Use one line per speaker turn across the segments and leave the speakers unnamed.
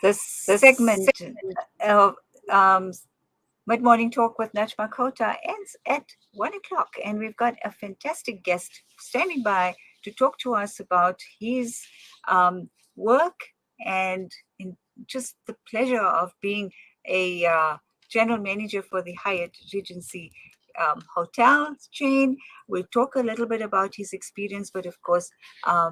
This segment of Mid Morning Talk with Najma Kota ends at 1 o'clock, and we've got a fantastic guest standing by to talk to us about his work and just the pleasure of being a general manager for the Hyatt Regency hotel chain. We'll talk a little bit about his experience, but of course,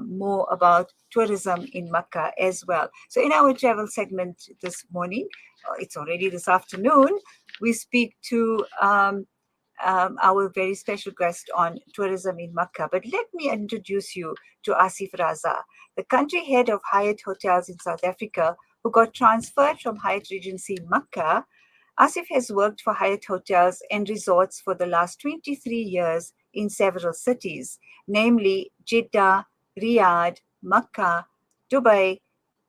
more about tourism in Makkah as well. So, in our travel segment this morning, it's already this afternoon, we speak to our very special guest on tourism in Makkah. But let me introduce you to Asif Raza, the country head of Hyatt Hotels in South Africa, who got transferred from Hyatt Regency in Makkah. Asif has worked for Hyatt Hotels and Resorts for the last 23 years in several cities, namely Jeddah, Riyadh, Makkah, Dubai,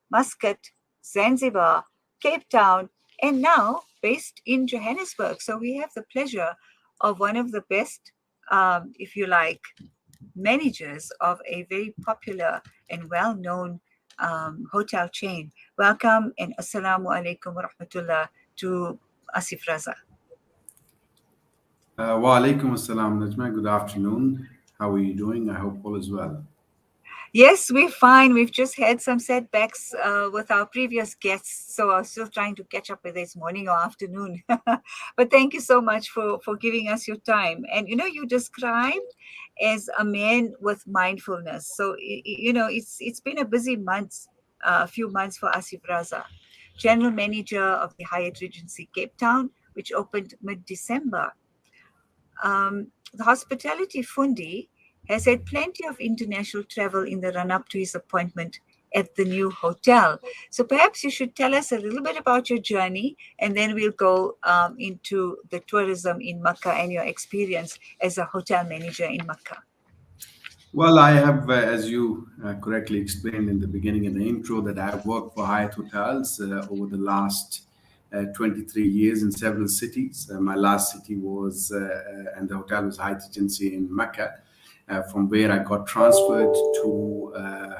Muscat, Zanzibar, Cape Town, and now based in Johannesburg. So we have the pleasure of one of the best, if you like, managers of a very popular and well-known hotel chain. Welcome and assalamu alaikum wa rahmatullah to Asif Raza.
Wa alaikum assalam, Najma. Good afternoon. How are you doing? I hope all is well.
Yes, we're fine. We've just had some setbacks with our previous guests, so I'm still trying to catch up with this morning or afternoon. But thank you so much for giving us your time. And you described as a man with mindfulness. So it's been a busy few months for Asif Raza, General Manager of the Hyatt Regency Cape Town, which opened mid-December. The hospitality fundi has had plenty of international travel in the run-up to his appointment at the new hotel. So perhaps you should tell us a little bit about your journey, and then we'll go into the tourism in Makkah and your experience as a hotel manager in Makkah.
Well, I have, as you correctly explained in the beginning in the intro, that I have worked for Hyatt Hotels over the last 23 years in several cities. My last city was, and the hotel was Hyatt Regency in Makkah. From where I got transferred to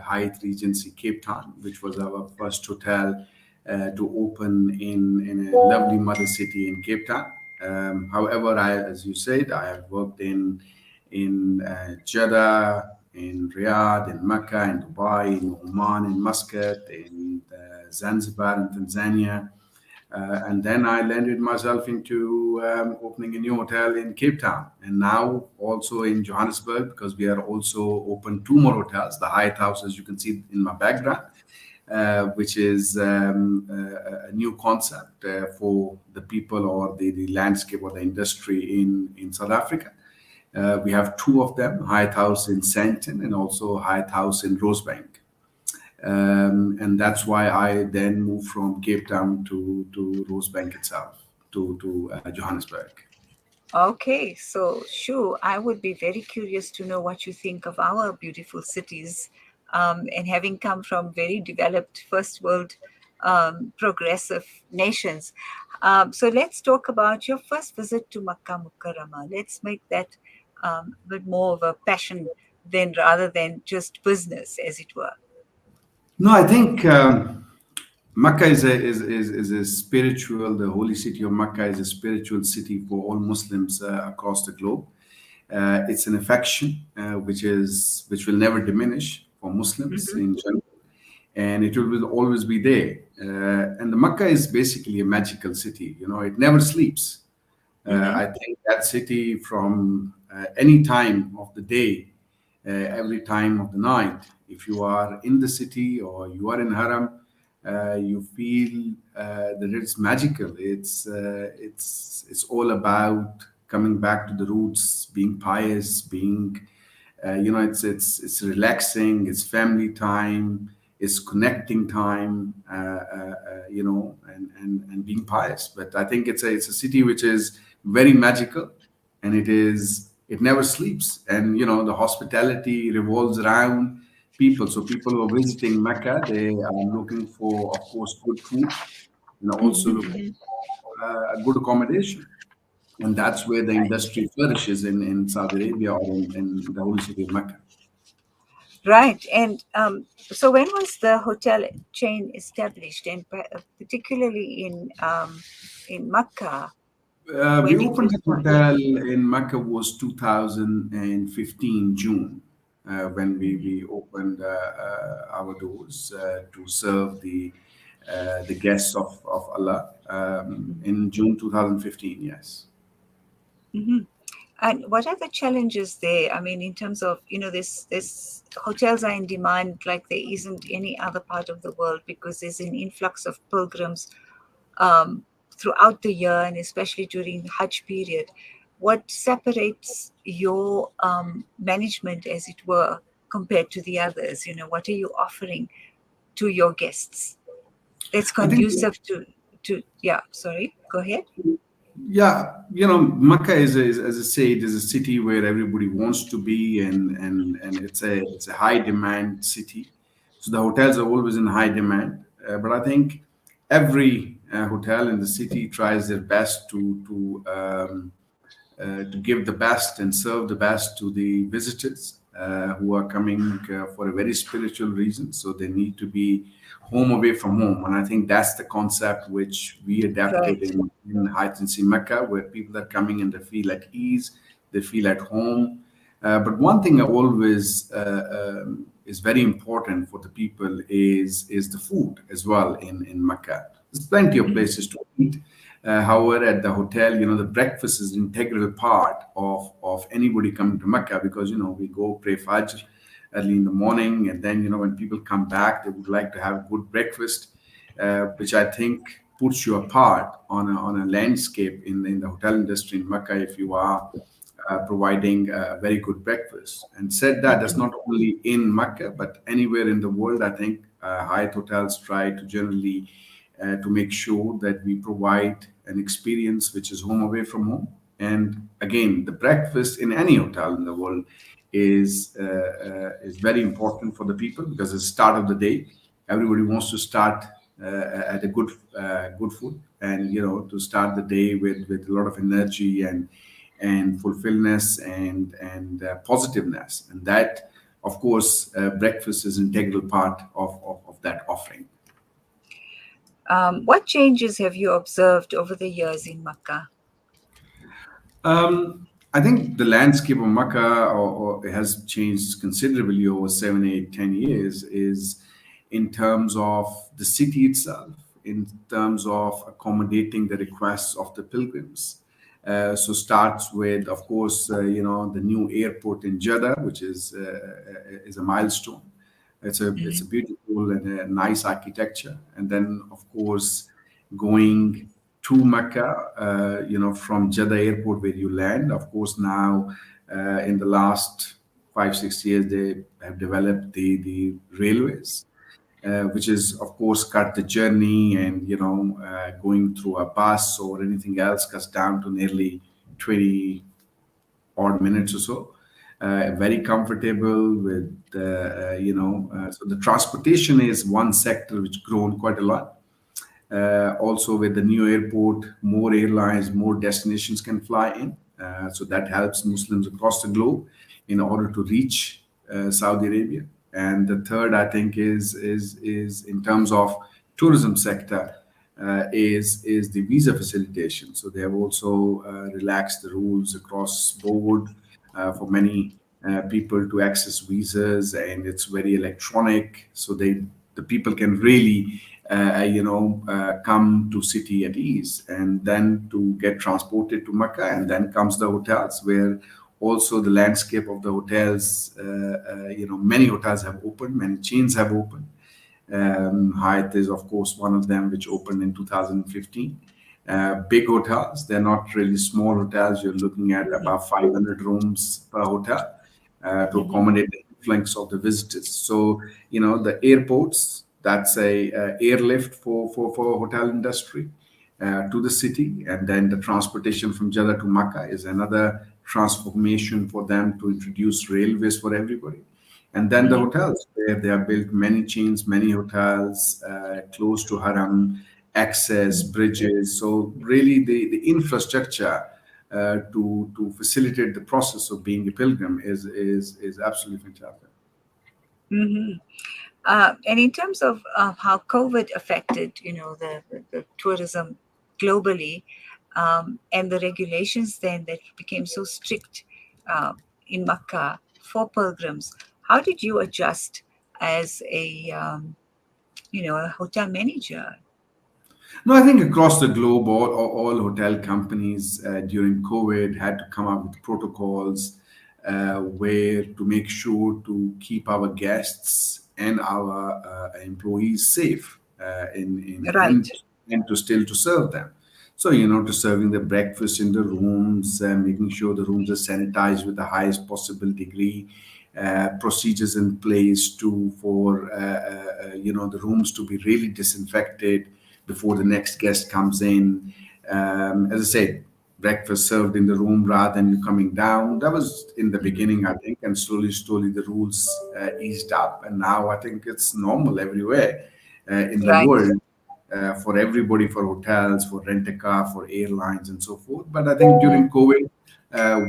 Hyatt Regency Cape Town, which was our first hotel to open in a lovely mother city in Cape Town. However, as you said, I have worked in Jeddah, in Riyadh, in Makkah, in Dubai, in Oman, in Muscat, in Zanzibar, in Tanzania. And then I landed myself into opening a new hotel in Cape Town, and now also in Johannesburg, because we are also open two more hotels, the Hyatt House, as you can see in my background, which is a new concept for the people or the landscape or the industry in South Africa. We have two of them, Hyatt House in Sandton and also Hyatt House in Rosebank. And that's why I then moved from Cape Town to Rosebank itself, to Johannesburg.
Okay, so sure, I would be very curious to know what you think of our beautiful cities, and having come from very developed first world progressive nations. So let's talk about your first visit to Makkah Mukarramah. Let's make that a bit more of a passion rather than just business, as it were.
No, I think Makkah is a spiritual. The holy city of Makkah is a spiritual city for all Muslims across the globe. It's an affection which will never diminish for Muslims in general, and it will always be there. And the Makkah is basically a magical city. It never sleeps. I think that city, from any time of the day, every time of the night, if you are in the city or you are in Haram, you feel that it's magical. It's all about coming back to the roots, being pious, being it's relaxing, it's family time, it's connecting time, and being pious. But I think it's a city which is very magical, and it never sleeps. And the hospitality revolves around people. So people who are visiting Mecca, they are looking for, of course, good food, and also looking for a good accommodation. And that's where the industry flourishes in Saudi Arabia or in the holy city of Mecca.
Right. And so when was the hotel chain established, and particularly in Makkah,
We
when did you
opened the
start?
hotel in Makkah was 2015 June, when
Hmm.
we opened our doors to serve the guests of Allah in June 2015. Yes.
Hmm. And what are the challenges there? I mean, in terms of, this hotels are in demand like there isn't any other part of the world because there's an influx of pilgrims um, throughout the year and especially during the Hajj period. What separates your management, as it were, compared to the others? What are you offering to your guests that's
I think.
conducive to yeah, sorry, go ahead.
Yeah, Makkah as I say, it is a city where everybody wants to be, and it's a high demand city. So the hotels are always in high demand. But I think every hotel in the city tries their best to give the best and serve the best to the visitors who are coming for a very spiritual reason. So they need to be home away from home. And I think that's the concept which we adapted
Right.
in Hajj Mecca, where people are coming and they feel at ease, they feel at home. But one thing I always is very important for the people is the food as well in Mecca. There's plenty of
Mhm.
places to eat. However, at the hotel, the breakfast is an integral part of anybody coming to Mecca, because we go pray Fajr early in the morning, and then when people come back, they would like to have a good breakfast, which I think puts you apart on a landscape in the hotel industry in Mecca if you are providing a very good breakfast. And said that that's
Mhm.
not only in Mecca but anywhere in the world. I think Hyatt hotels try to generally to make sure that we provide an experience which is home away from home. And again, the breakfast in any hotel in the world is very important for the people, because it's the start of the day. Everybody wants to start at a good food, and to start the day with a lot of energy and fulfillness and positiveness. And that, of course, breakfast is an integral part of that offering.
What changes have you observed over the years in Makkah?
I think the landscape of Makkah or has changed considerably over 7, 8, 10 years, is in terms of the city itself, in terms of accommodating the requests of the pilgrims. So starts with, of course, the new airport in Jeddah, which is a milestone. It's a
Mhm.
beautiful and a nice architecture, and then of course going to Mecca, from Jeddah airport where you land. Of course, now in the last 5, 6 years, they have developed the railways, which is of course cut the journey, and going through a bus or anything else cuts down to nearly 20 odd minutes or so. Very comfortable with so the transportation is one sector which grown quite a lot. Also, with the new airport, more airlines, more destinations can fly in. So that helps Muslims across the globe in order to reach Saudi Arabia. And the third, I think, is in terms of tourism sector, is the visa facilitation. So they have also relaxed the rules across board for many people to access visas, and it's very electronic. So the people can really come to city at ease, and then to get transported to Mecca. And then comes the hotels, where also the landscape of the hotels, many hotels have opened, many chains have opened. Hyatt is, of course, one of them, which opened in 2015. Big hotels, they're not really small hotels. You're looking at
Mhm.
about 500 rooms per hotel to
Mhm.
accommodate the influx of the visitors. So, the airports, that's a airlift for hotel industry to the city. And then the transportation from Jeddah to Makkah is another transformation for them to introduce railways for everybody. And then the
Mhm.
hotels, where they have built many chains, many hotels close to Haram, access, bridges. So really, the infrastructure to facilitate the process of being a pilgrim is absolutely fantastic.
Hmm. And in terms of how COVID affected, the tourism globally, and the regulations then that became so strict uh, in Makkah for pilgrims, how did you adjust as a hotel manager?
No, I think across the globe, all hotel companies during COVID had to come up with protocols where to make sure to keep our guests and our employees safe
Right,
and to still to serve them. So, to serving the breakfast in the rooms, making sure the rooms are sanitized with the highest possible degree, procedures in place to for the rooms to be really disinfected before the next guest comes in. As I said, breakfast served in the room rather than you coming down. That was in the beginning, I think, and slowly the rules eased up, and now I think it's normal everywhere in the
right.
world for everybody, for hotels, for rent a car, for airlines, and so forth. But I think during COVID,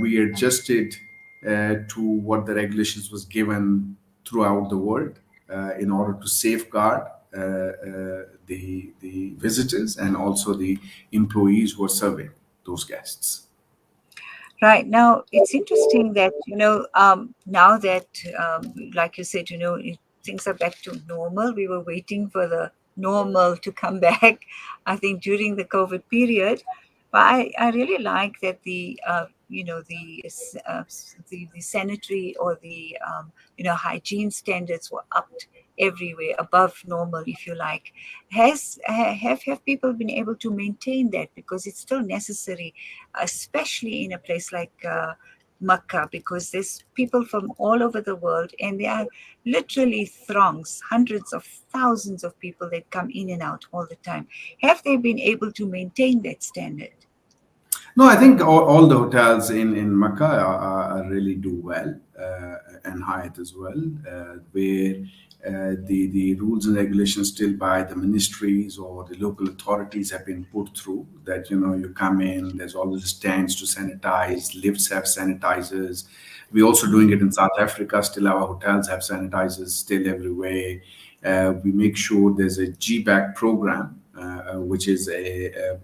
we adjusted to what the regulations was given throughout the world in order to safeguard the visitors and also the employees who are serving those guests.
Right. Now, it's interesting that, now that, like you said, things are back to normal. We were waiting for the normal to come back, I think, during the COVID period. But I really like that the sanitary or the hygiene standards were upped everywhere above normal, if you like. Have people been able to maintain that? Because it's still necessary, especially in a place like Makkah, because there's people from all over the world, and there are literally throngs, hundreds of thousands of people that come in and out all the time. Have they been able to maintain that standard?
No, I think all the hotels in Makkah really do well, and Hyatt as well, where the rules and regulations still by the ministries or the local authorities have been put through. That you come in, there's always stands to sanitize, lifts have sanitizers. We're also doing it in South Africa. Still, our hotels have sanitizers still everywhere. We make sure there's a GBAC program, which is a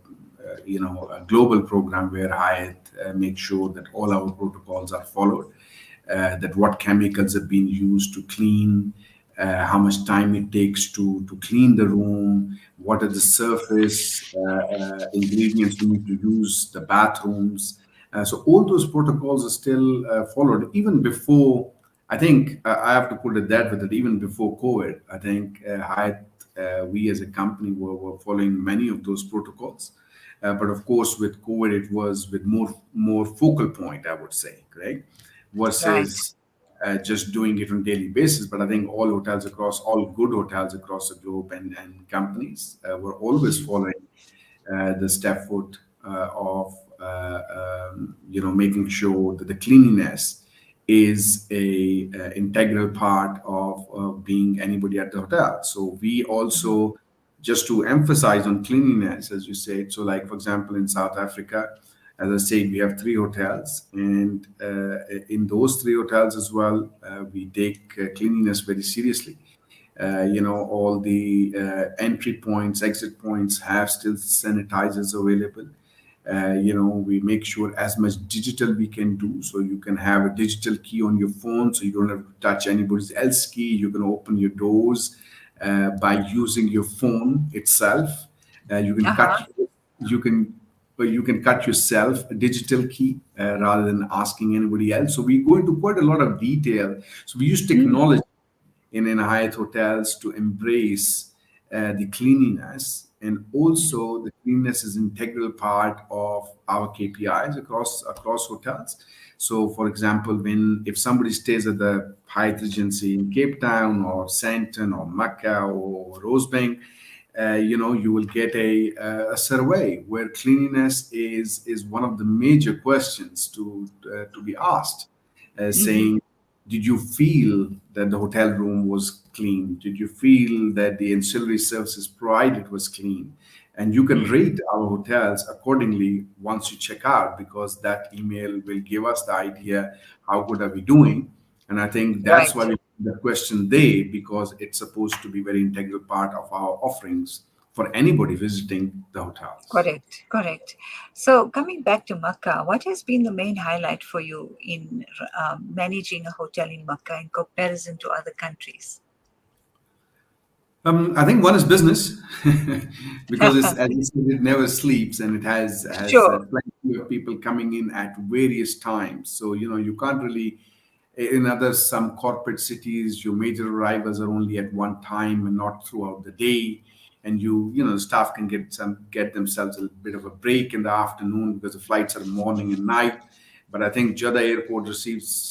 global program where Hyatt makes sure that all our protocols are followed, that what chemicals have been used to clean, how much time it takes to clean the room, what are the surface ingredients we need to use, the bathrooms. So all those protocols are still followed even before. I think I have to put it that way that even before COVID, I think Hyatt, we as a company were following many of those protocols. But of course, with COVID, it was with more focal point, I would say, right?
Right.
Versus just doing it on daily basis. But I think all good hotels across the globe and companies were always following the step foot of making sure that the cleanliness is a integral part of being anybody at the hotel. So we also, just to emphasize on cleanliness, as you said, so like for example in South Africa, as I said, we have three hotels, and in those three hotels as well, we take cleanliness very seriously. All the entry points, exit points have still sanitizers available. We make sure as much digital we can do, so you can have a digital key on your phone, so you don't have to touch anybody's else key. You can open your doors by using your phone itself. You can
Uh-huh.
you can you can cut yourself a digital key rather than asking anybody else. So we go into quite a lot of detail. So we use
Mm.
technology in Hyatt hotels to embrace the cleanliness, and also the cleanliness is integral part of our KPIs across hotels. So, for example, when if somebody stays at the Hyatt Regency in Cape Town or Sandton or Makkah or Rosebank, you will get a survey where cleanliness is one of the major questions to be asked,
Hmm.
saying, did you feel that the hotel room was clean? Did you feel that the ancillary services provided was clean? And you can
Mm.
rate our hotels accordingly once you check out, because that email will give us the idea how good are we doing. And I think that's
Right.
why we the question there because it's supposed to be very integral part of our offerings for anybody visiting the hotels.
Correct, correct. So coming back to Makkah, what has been the main highlight for you in managing a hotel in Makkah in comparison to other countries?
I think one is business because it's, as you said, it never sleeps and it has
Sure.
plenty of people coming in at various times. So you can't really. In other some corporate cities, your major arrivals are only at one time and not throughout the day, and the staff can get themselves a bit of a break in the afternoon because the flights are morning and night. But I think Jeddah Airport receives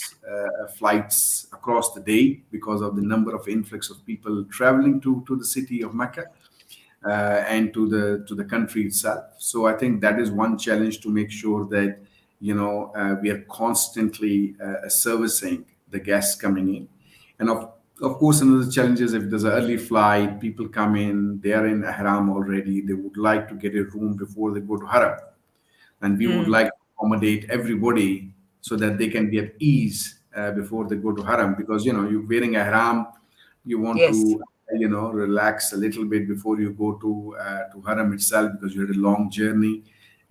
flights across the day because of the number of influx of people traveling to the city of Mecca and to the country itself. So I think that is one challenge to make sure that we are constantly servicing the guests coming in, and of course another challenge is if there's an early flight, people come in, they are in Ihram already, they would like to get a room before they go to Haram, and we would
Mm,
like to accommodate everybody so that they can be at ease before they go to haram because you're wearing a haram, you want
yes.
to relax a little bit before you go to haram itself because you had a long journey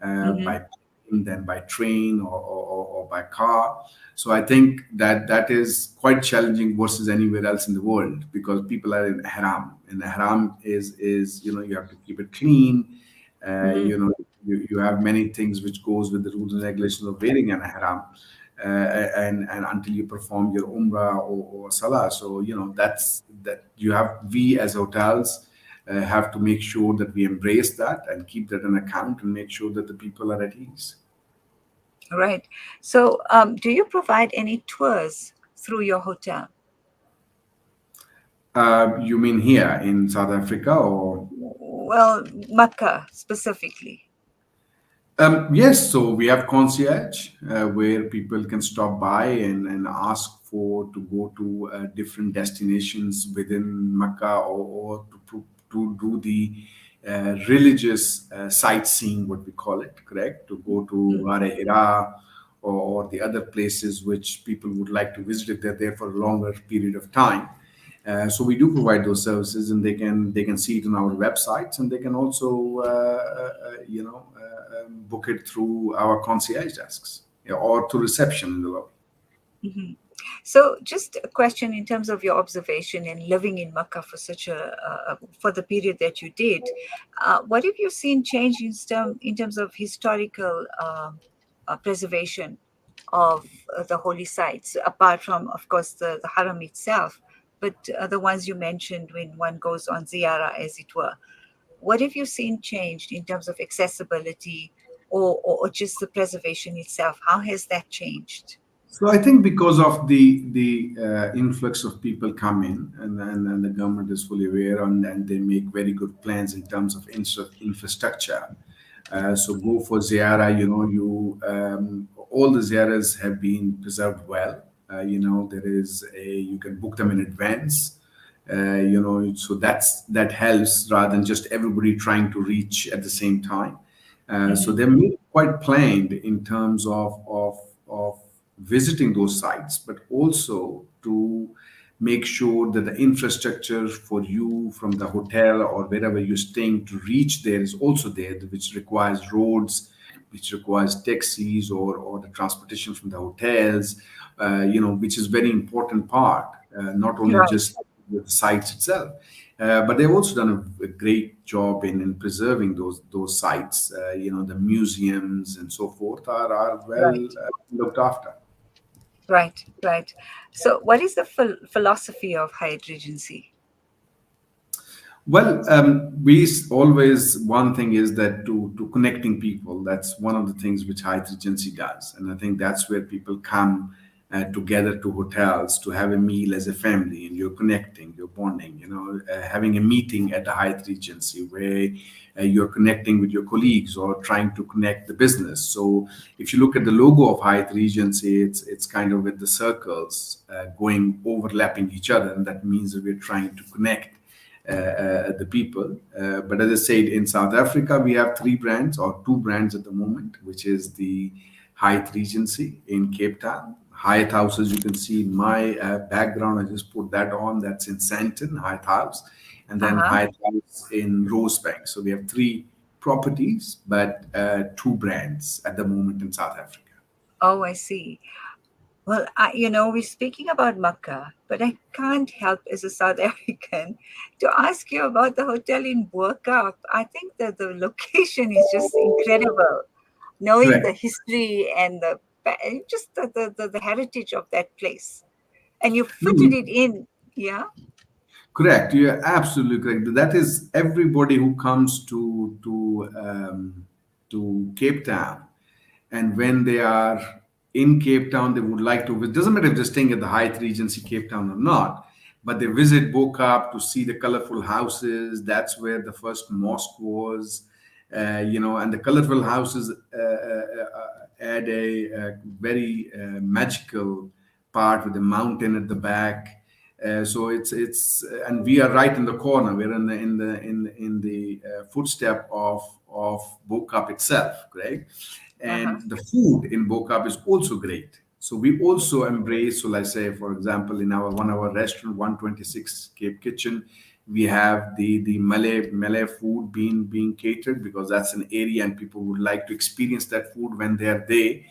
Hmm.
by plane, then by train or by car. So I think that is quite challenging versus anywhere else in the world because people are in haram, and the haram is you have to keep it clean.
Hmm.
You have many things which goes with the rules and regulations of wearing an ihram, and until you perform your umrah or salah. So that's that you have we as hotels have to make sure that we embrace that and keep that in account and make sure that the people are at ease.
Right. So, do you provide any tours through your hotel?
You mean here in South Africa or?
Well, Makkah specifically.
Yes, so we have concierge where people can stop by and ask for to go to different destinations within Mecca or to do the religious sightseeing, what we call it, correct? To go to
Mm,
Ghar Hira or the other places which people would like to visit if they're there for a longer period of time. So we do provide those services, and they can see it on our websites, and they can also book it through our concierge desks, yeah, or to reception in the lobby.
mhm. So, just a question in terms of your observation and living in Makkah for such for the period that you did, what have you seen change in terms of historical preservation of the holy sites, apart from, of course, the Haram itself, but the ones you mentioned when one goes on ziyarah, as it were. What have you seen changed in terms of accessibility or just the preservation itself? How has that changed?
So I think because of the influx of people come in, and the government is fully aware, and they make very good plans in terms of infrastructure. So go for Ziara, all the Ziaras have been preserved well. There is you can book them in advance. So that helps rather than just everybody trying to reach at the same time. So
Hmm.
they're made quite planned in terms of visiting those sites, but also to make sure that the infrastructure for you from the hotel or wherever you're staying to reach there is also there, which requires roads, which requires taxis or the transportation from the hotels, which is very important part, not only
Right,
just the sites itself. But they've also done a great job in preserving those sites. The museums and so forth are well
right,
looked after.
right, right. So, what is the philosophy of Hyatt Regency?
Well, always one thing is that to connecting people. That's one of the things which Hyatt Regency does, and I think that's where people come together to hotels to have a meal as a family, and you're connecting, you're bonding. Having a meeting at the Hyatt Regency where you're connecting with your colleagues or trying to connect the business. So if you look at the logo of Hyatt Regency, it's kind of with the circles going overlapping each other, and that means that we're trying to connect the people. But as I said, in South Africa, we have three brands or two brands at the moment, which is the Hyatt Regency in Cape Town, Hyatt houses. You can see my background. I just put that on. That's in Santon, Hyatt House, and then
Uh-huh.
Hyatt House in Rosebank. So we have three properties, but two brands at the moment in South Africa.
Oh, I see. Well, we're speaking about Makkah, but I can't help as a South African to ask you about the hotel in Burqa. I think that the location is just incredible, knowing the
Correct.
history and just the heritage of that place. And you fitted
No,
it in, yeah?
correct. You're absolutely correct. That is everybody who comes to Cape Town, and when they are in Cape Town, they would like to. It doesn't matter if they're staying at the Hyatt Regency Cape Town or not, but they visit Bokap to see the colorful houses. That's where the first mosque was, and the colorful houses add a very magical part with the mountain at the back. So it's and we are right in the corner. We're in the footstep of Bokap itself, correct?
Uh-huh.
And the food in Bokap is also great. So we also embrace. So let's say, for example, in our one hour restaurant, 126 Cape Kitchen, we have the Malay food being catered because that's an area and people would like to experience that food when they're there,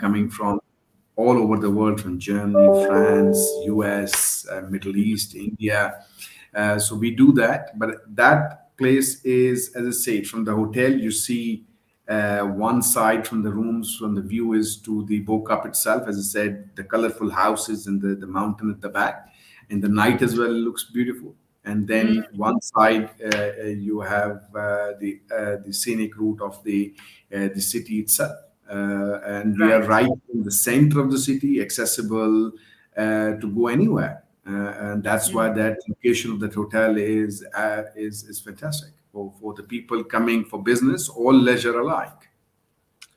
coming from all over the world, from Germany, France, US, Middle East, India. So we do that. But that place is, as I say, from the hotel, you see one side from the rooms, from the view is to the Bokap itself. As I said, the colorful houses and the mountain at the back. In the night as well, it looks beautiful. And then one side, you have the scenic route of the city itself, and we are
Right.
right in the center of the city, accessible to go anywhere. And that's why
Mm.
that location of that hotel is fantastic for the people coming for business or leisure alike.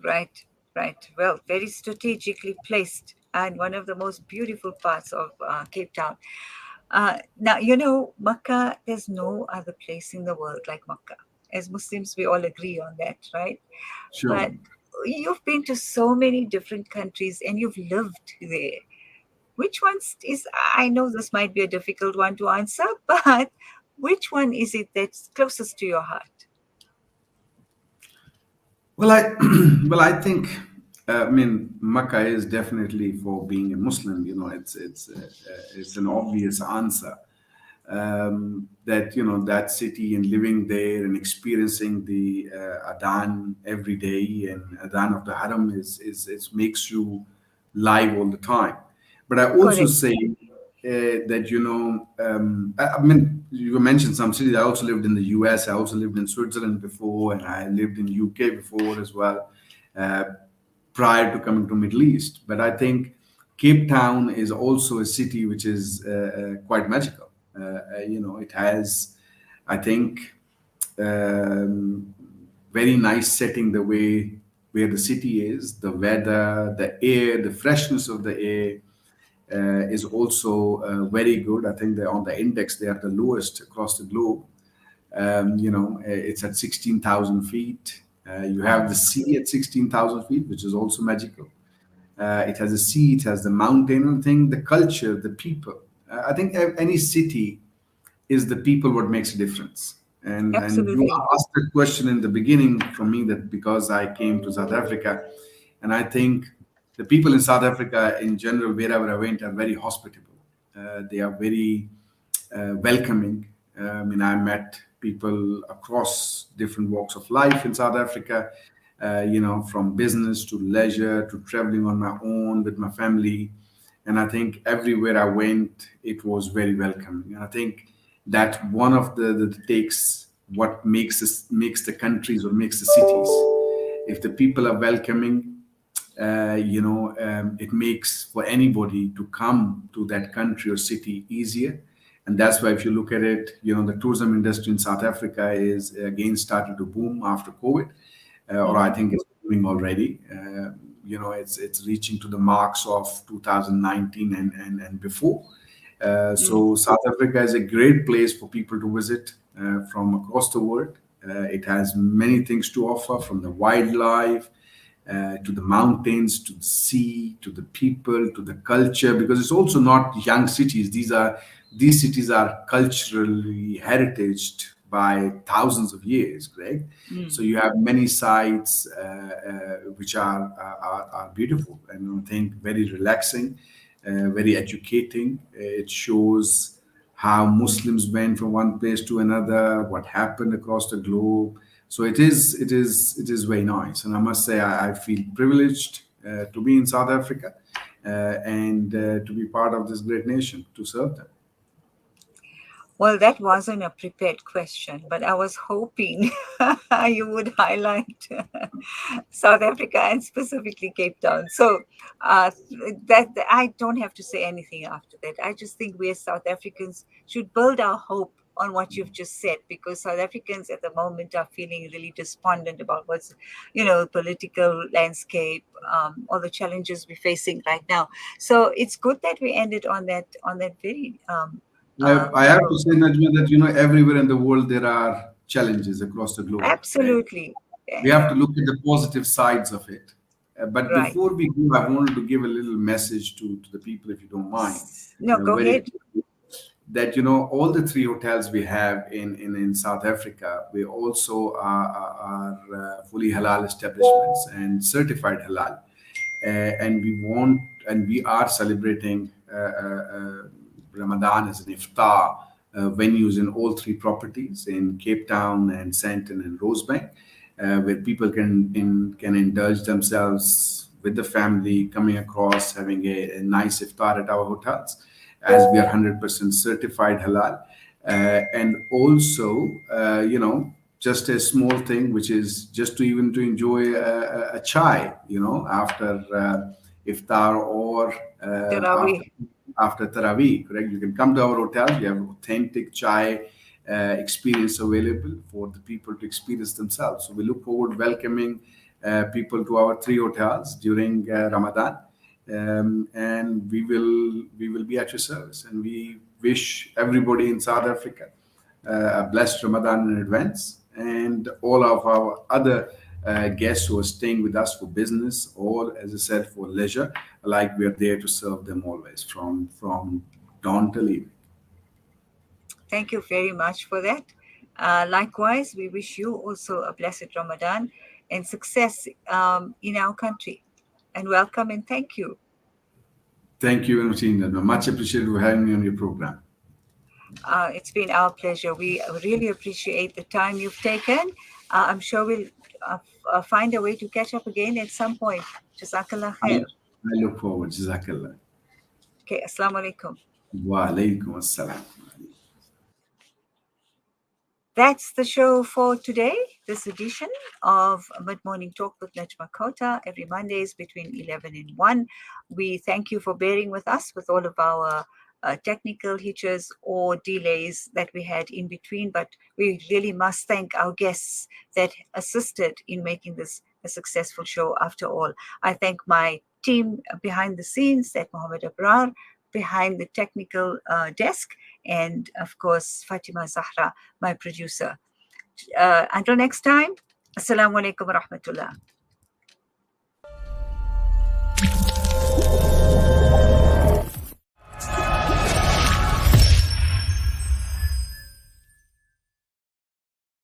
Right, right. Well, very strategically placed and one of the most beautiful parts of Cape Town. Now, Makkah, there's no other place in the world like Makkah. As Muslims, we all agree on that, right?
Sure.
But you've been to so many different countries and you've lived there. Which I know this might be a difficult one to answer, but which one is it that's closest to your heart?
Well, I well, I think I mean Makkah is definitely for being a Muslim. It's an obvious answer. That that city and living there and experiencing the adhan every day and adhan of the haram is it makes you live all the time. But I also
Correct.
say that I mean you mentioned some cities. I also lived in the US. I also lived in Switzerland before, and I lived in UK before as well. Uh, Prior to coming to Middle East. But I think Cape Town is also a city which is quite magical. It has, I think, um, very nice setting the way where the city is, the weather, the air, the freshness of the air. Is also very good. I think they're on the index, they are the lowest across the globe. It's at 16,000 feet. You have the sea at 16,000 feet, which is also magical. It has a sea, it has the mountain, and thing, the culture, the people. I think any city is the people what makes a difference. And you
Absolutely.
asked the question in the beginning from me that because I came to South Africa, and I think the people in South Africa in general, wherever I went, are very hospitable. They are very welcoming. I mean, I met people across different walks of life in South Africa, from business to leisure to traveling on my own with my family. And I think everywhere I went, it was very welcoming. And I think that one of the takes what makes the countries or makes the cities. If the people are welcoming, it makes for anybody to come to that country or city easier. And that's why, if you look at it, the tourism industry in South Africa is again starting to boom after COVID, or I
Hmm.
think it's booming already. It's reaching to the marks of 2019 and before. So South Africa is a great place for people to visit from across the world. It has many things to offer, from the wildlife, to the mountains, to the sea, to the people, to the culture, because it's also not young cities. These cities are culturally heritaged by thousands of years, correct? So
Mm.
you have many sites which are beautiful and I think very relaxing, very educating. It shows how Muslims went from one place to another, what happened across the globe. So it is very nice, and I must say I feel privileged to be in South Africa and to be part of this great nation to serve them.
Well, that wasn't a prepared question, but I was hoping you would highlight South Africa and specifically Cape Town. So that I don't have to say anything after that. I just think we as South Africans should build our hope on what you've just said, because South Africans at the moment are feeling really despondent about what's, political landscape, all the challenges we're facing right now. So it's good that we ended on that very
I have to
hopeful.
say, Najma, that everywhere in the world there are challenges across the globe, correct?
Absolutely.
We have to look at the positive sides of it. But
Right.
before we go, I wanted to give a little message to the people, if you don't mind,
No, go
very
ahead.
quickly, that all the three hotels we have in South Africa, we also are fully halal establishments and certified halal, and we are celebrating Ramadan as an iftar venues in all three properties in Cape Town and Sandton and Rosebank, where people can indulge themselves with the family, coming across, having a nice iftar at our hotels, as we are 100% certified halal. And also, just a small thing, which is just to even to enjoy a chai, after iftar or after
Taraweeh.
Taraweeh, correct? You can come to our hotel. We have authentic chai experience available for the people to experience themselves. So we look forward welcoming people to our three hotels during Ramadan, and we will be at your service. And we wish everybody in South Africa a blessed Ramadan in advance, and all of our other guests who are staying with us for business or, as I said, for leisure, like we are there to serve them always from dawn till evening.
Thank you very much for that. Likewise, we wish you also a blessed Ramadan and success in our country. And welcome and thank you.
Thank you very much, Indan. Much appreciated for having me on your program.
It's been our pleasure. We really appreciate the time you've taken. I'm sure we'll find a way to catch up again at some point. Jazakallah
I,
khair.
I look forward. Jazakallah.
Okay, assalamu alaikum.
Wa alaikum assalam.
That's the show for today, this edition of Mid Morning Talk with Najma Kota, every Mondays between 11 and 1. We thank you for bearing with us with all of our technical hitches or delays that we had in between, but we really must thank our guests that assisted in making this a successful show after all. I thank my team behind the scenes, that Mohammed Abrar, behind the technical desk, and of course, Fatima Zahra, my producer. Until next time, Assalamu alaikum wa rahmatullah.